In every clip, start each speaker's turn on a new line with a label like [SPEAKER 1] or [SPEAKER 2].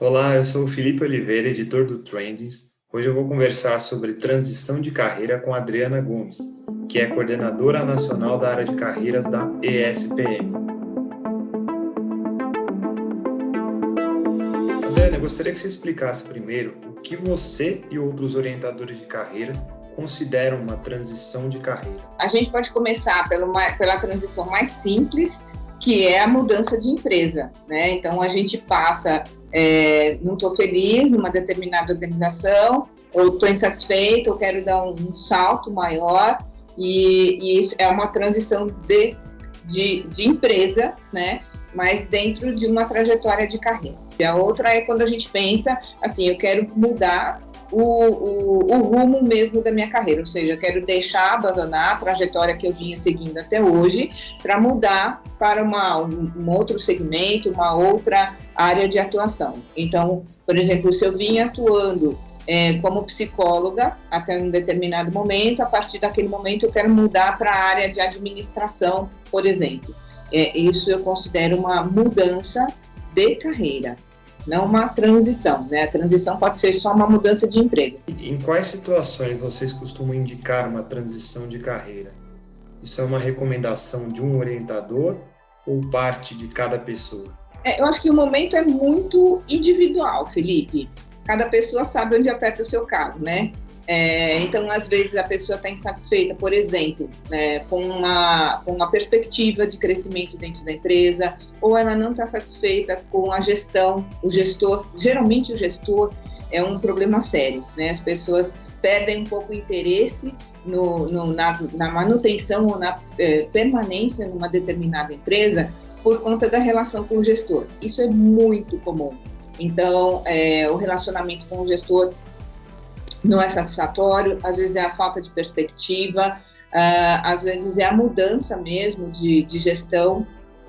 [SPEAKER 1] Olá, eu sou o Felipe Oliveira, editor do Trendings. Hoje eu vou conversar sobre transição de carreira com a Adriana Gomes, que é coordenadora nacional da área de carreiras da ESPM. Adriana, eu gostaria que você explicasse primeiro o que você e outros orientadores de carreira consideram uma transição de carreira.
[SPEAKER 2] A gente pode começar pela transição mais simples, que é a mudança de empresa, né? Então, a gente passa, não estou feliz numa determinada organização, ou estou insatisfeito, ou quero dar um salto maior, e isso é uma transição de empresa, né? Mas dentro de uma trajetória de carreira. E a outra é quando a gente pensa, assim, eu quero mudar o rumo mesmo da minha carreira, ou seja, eu quero abandonar a trajetória que eu vinha seguindo até hoje para mudar para um outro segmento, uma outra área de atuação. Então, por exemplo, se eu vinha atuando como psicóloga até um determinado momento, a partir daquele momento eu quero mudar para a área de administração, por exemplo. Isso eu considero uma mudança de carreira, não uma transição, né? A transição pode ser só uma mudança de emprego.
[SPEAKER 1] Em quais situações vocês costumam indicar uma transição de carreira? Isso é uma recomendação de um orientador ou parte de cada pessoa?
[SPEAKER 2] Eu acho que o momento é muito individual, Felipe. Cada pessoa sabe onde aperta o seu calo, né? Então, às vezes, a pessoa está insatisfeita, por exemplo, com uma perspectiva de crescimento dentro da empresa, ou ela não está satisfeita com a gestão, geralmente o gestor é um problema sério, né? As pessoas perdem um pouco o interesse na manutenção ou na permanência numa determinada empresa por conta da relação com o gestor. Isso é muito comum. Então, o relacionamento com o gestor não é satisfatório, às vezes é a falta de perspectiva, às vezes é a mudança mesmo de gestão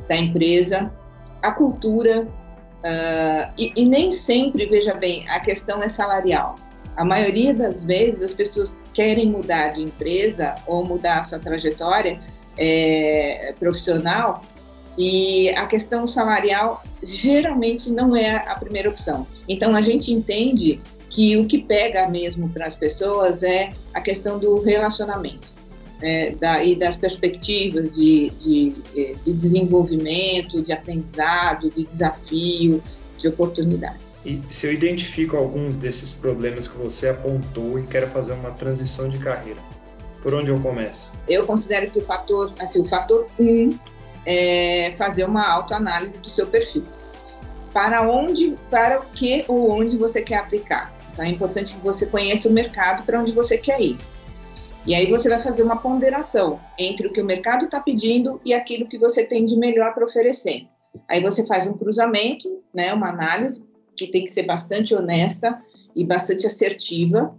[SPEAKER 2] da empresa, a cultura, e nem sempre, veja bem, a questão é salarial. A maioria das vezes as pessoas querem mudar de empresa ou mudar a sua trajetória profissional, e a questão salarial geralmente não é a primeira opção. Então, a gente entende que o que pega mesmo para as pessoas é a questão do relacionamento, e das perspectivas de desenvolvimento, de aprendizado, de desafio, de oportunidades.
[SPEAKER 1] E se eu identifico alguns desses problemas que você apontou e quero fazer uma transição de carreira, por onde eu começo?
[SPEAKER 2] Eu considero que o fator 1 é fazer uma autoanálise do seu perfil. Para o que ou onde você quer aplicar. Então, é importante que você conheça o mercado para onde você quer ir. E aí você vai fazer uma ponderação entre o que o mercado está pedindo e aquilo que você tem de melhor para oferecer. Aí você faz um cruzamento, né, uma análise que tem que ser bastante honesta e bastante assertiva.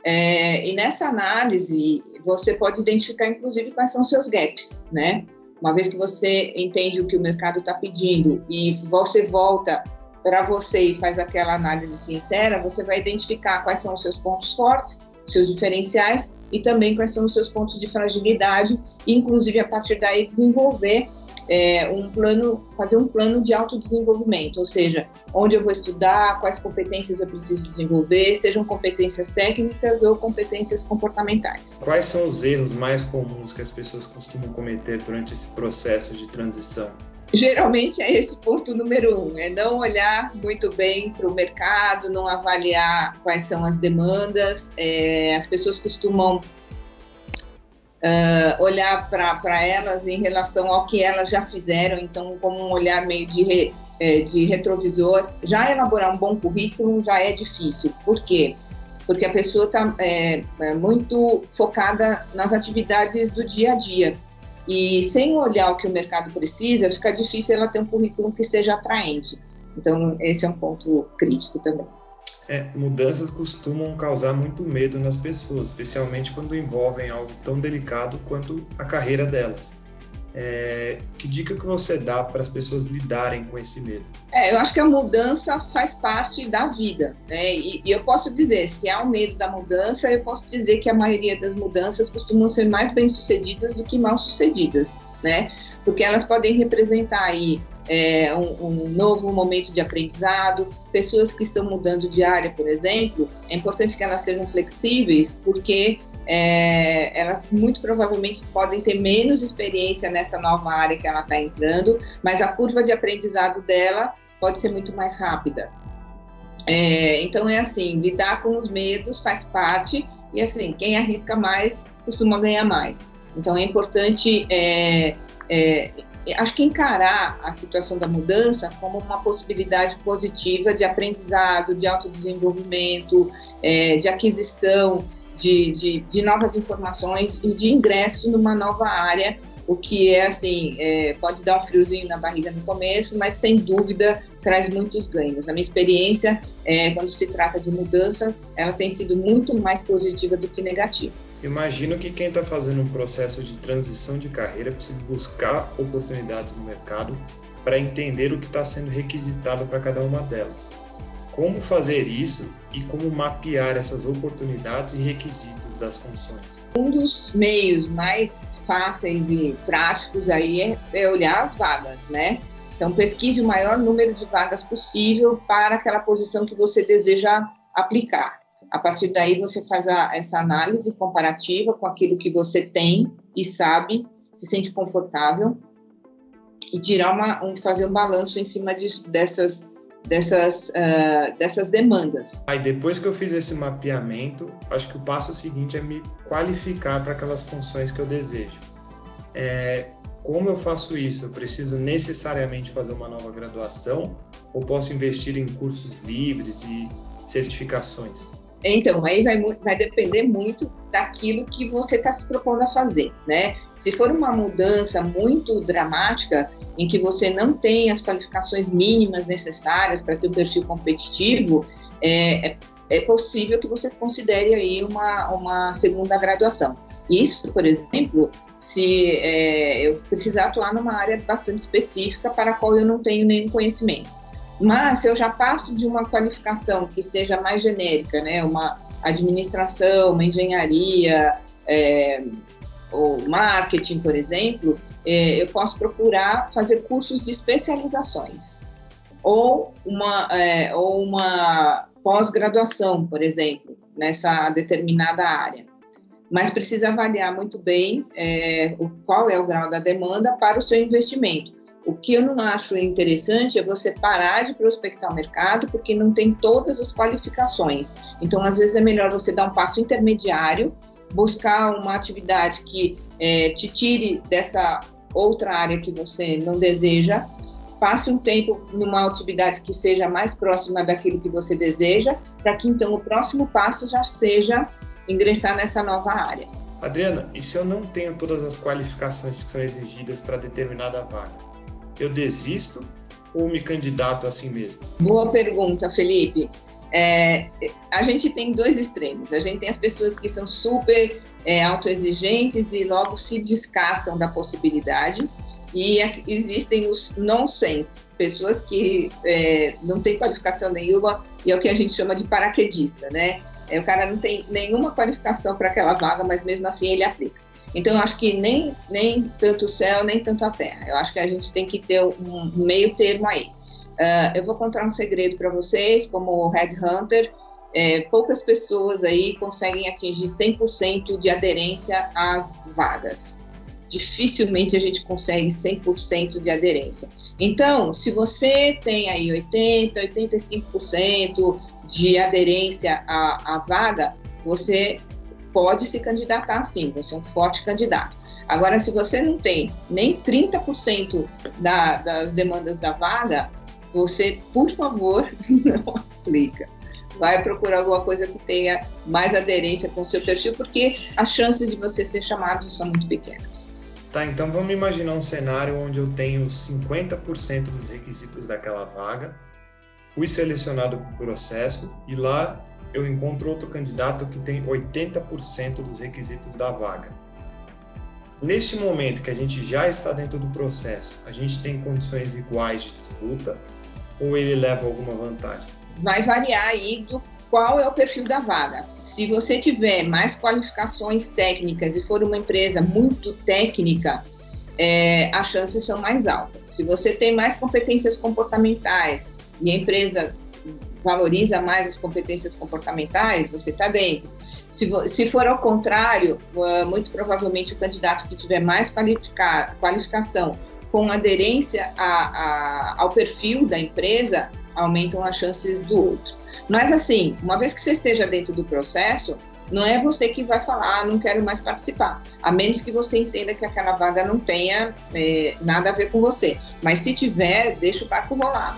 [SPEAKER 2] E nessa análise, você pode identificar, inclusive, quais são os seus gaps, né? Uma vez que você entende o que o mercado está pedindo e você volta para você e faz aquela análise sincera, você vai identificar quais são os seus pontos fortes, seus diferenciais e também quais são os seus pontos de fragilidade e, inclusive, a partir daí desenvolver fazer um plano de autodesenvolvimento, ou seja, onde eu vou estudar, quais competências eu preciso desenvolver, sejam competências técnicas ou competências comportamentais.
[SPEAKER 1] Quais são os erros mais comuns que as pessoas costumam cometer durante esse processo de transição?
[SPEAKER 2] Geralmente é esse ponto número 1, é não olhar muito bem para o mercado, não avaliar quais são as demandas. As pessoas costumam olhar para elas em relação ao que elas já fizeram, então como um olhar meio de retrovisor. Já elaborar um bom currículo já é difícil. Por quê? Porque a pessoa está muito focada nas atividades do dia a dia. E sem olhar o que o mercado precisa, fica difícil ela ter um currículo que seja atraente. Então, esse é um ponto crítico também.
[SPEAKER 1] Mudanças costumam causar muito medo nas pessoas, especialmente quando envolvem algo tão delicado quanto a carreira delas. Que dica que você dá para as pessoas lidarem com esse medo?
[SPEAKER 2] Eu acho que a mudança faz parte da vida, né? E eu posso dizer, se há um medo da mudança, eu posso dizer que a maioria das mudanças costumam ser mais bem-sucedidas do que mal-sucedidas, né? Porque elas podem representar aí um novo momento de aprendizado. Pessoas que estão mudando de área, por exemplo, é importante que elas sejam flexíveis, porque elas muito provavelmente podem ter menos experiência nessa nova área que ela está entrando, mas a curva de aprendizado dela pode ser muito mais rápida. Então é assim, lidar com os medos faz parte, e assim, quem arrisca mais costuma ganhar mais. Então é importante, acho que encarar a situação da mudança como uma possibilidade positiva de aprendizado, de autodesenvolvimento, de aquisição de novas informações e de ingresso numa nova área, o que assim, pode dar um friozinho na barriga no começo, mas sem dúvida traz muitos ganhos. A minha experiência, quando se trata de mudança, ela tem sido muito mais positiva do que negativa.
[SPEAKER 1] Imagino que quem está fazendo um processo de transição de carreira precisa buscar oportunidades no mercado para entender o que está sendo requisitado para cada uma delas. Como fazer isso e como mapear essas oportunidades e requisitos das funções?
[SPEAKER 2] Um dos meios mais fáceis e práticos aí é olhar as vagas, né? Então, pesquise o maior número de vagas possível para aquela posição que você deseja aplicar. A partir daí, você faz essa análise comparativa com aquilo que você tem e sabe, se sente confortável, e fazer um balanço em cima dessas demandas.
[SPEAKER 1] Aí depois que eu fiz esse mapeamento, acho que o passo seguinte é me qualificar para aquelas funções que eu desejo. Como eu faço isso? Eu preciso necessariamente fazer uma nova graduação ou posso investir em cursos livres e certificações?
[SPEAKER 2] Então, aí vai depender muito daquilo que você está se propondo a fazer, né? Se for uma mudança muito dramática, em que você não tem as qualificações mínimas necessárias para ter um perfil competitivo, é possível que você considere aí uma segunda graduação. Isso, por exemplo, se eu precisar atuar numa área bastante específica para a qual eu não tenho nenhum conhecimento. Mas se eu já parto de uma qualificação que seja mais genérica, né, uma administração, uma engenharia, ou marketing, por exemplo, eu posso procurar fazer cursos de especializações ou uma pós-graduação, por exemplo, nessa determinada área. Mas precisa avaliar muito bem qual é o grau da demanda para o seu investimento. O que eu não acho interessante é você parar de prospectar o mercado porque não tem todas as qualificações. Então, às vezes, é melhor você dar um passo intermediário, buscar uma atividade que te tire dessa outra área que você não deseja, passe um tempo numa atividade que seja mais próxima daquilo que você deseja, para que, então, o próximo passo já seja ingressar nessa nova área.
[SPEAKER 1] Adriana, e se eu não tenho todas as qualificações que são exigidas para determinada vaga? Eu desisto ou me candidato assim mesmo?
[SPEAKER 2] Boa pergunta, Felipe. A gente tem dois extremos. A gente tem as pessoas que são super autoexigentes e logo se descartam da possibilidade. E existem os nonsense, pessoas que não têm qualificação nenhuma e é o que a gente chama de paraquedista, né? O cara não tem nenhuma qualificação para aquela vaga, mas mesmo assim ele aplica. Então, eu acho que nem tanto o céu, nem tanto a terra. Eu acho que a gente tem que ter um meio termo aí. Eu vou contar um segredo para vocês, como headhunter, poucas pessoas aí conseguem atingir 100% de aderência às vagas. Dificilmente a gente consegue 100% de aderência. Então, se você tem aí 80%, 85% de aderência à vaga, você pode se candidatar sim, você é um forte candidato. Agora, se você não tem nem 30% das demandas da vaga, você, por favor, não aplica. Vai procurar alguma coisa que tenha mais aderência com o seu perfil, porque as chances de você ser chamado são muito pequenas.
[SPEAKER 1] Tá, então vamos imaginar um cenário onde eu tenho 50% dos requisitos daquela vaga, fui selecionado para o processo e lá eu encontro outro candidato que tem 80% dos requisitos da vaga. Neste momento que a gente já está dentro do processo, a gente tem condições iguais de disputa ou ele leva alguma vantagem?
[SPEAKER 2] Vai variar aí do qual é o perfil da vaga. Se você tiver mais qualificações técnicas e for uma empresa muito técnica, as chances são mais altas. Se você tem mais competências comportamentais e a empresa valoriza mais as competências comportamentais, você está dentro. Se for ao contrário, muito provavelmente o candidato que tiver mais qualificação com aderência ao perfil da empresa, aumentam as chances do outro. Mas assim, uma vez que você esteja dentro do processo, não é você que vai falar, não quero mais participar, a menos que você entenda que aquela vaga não tenha nada a ver com você. Mas se tiver, deixa o barco rolar.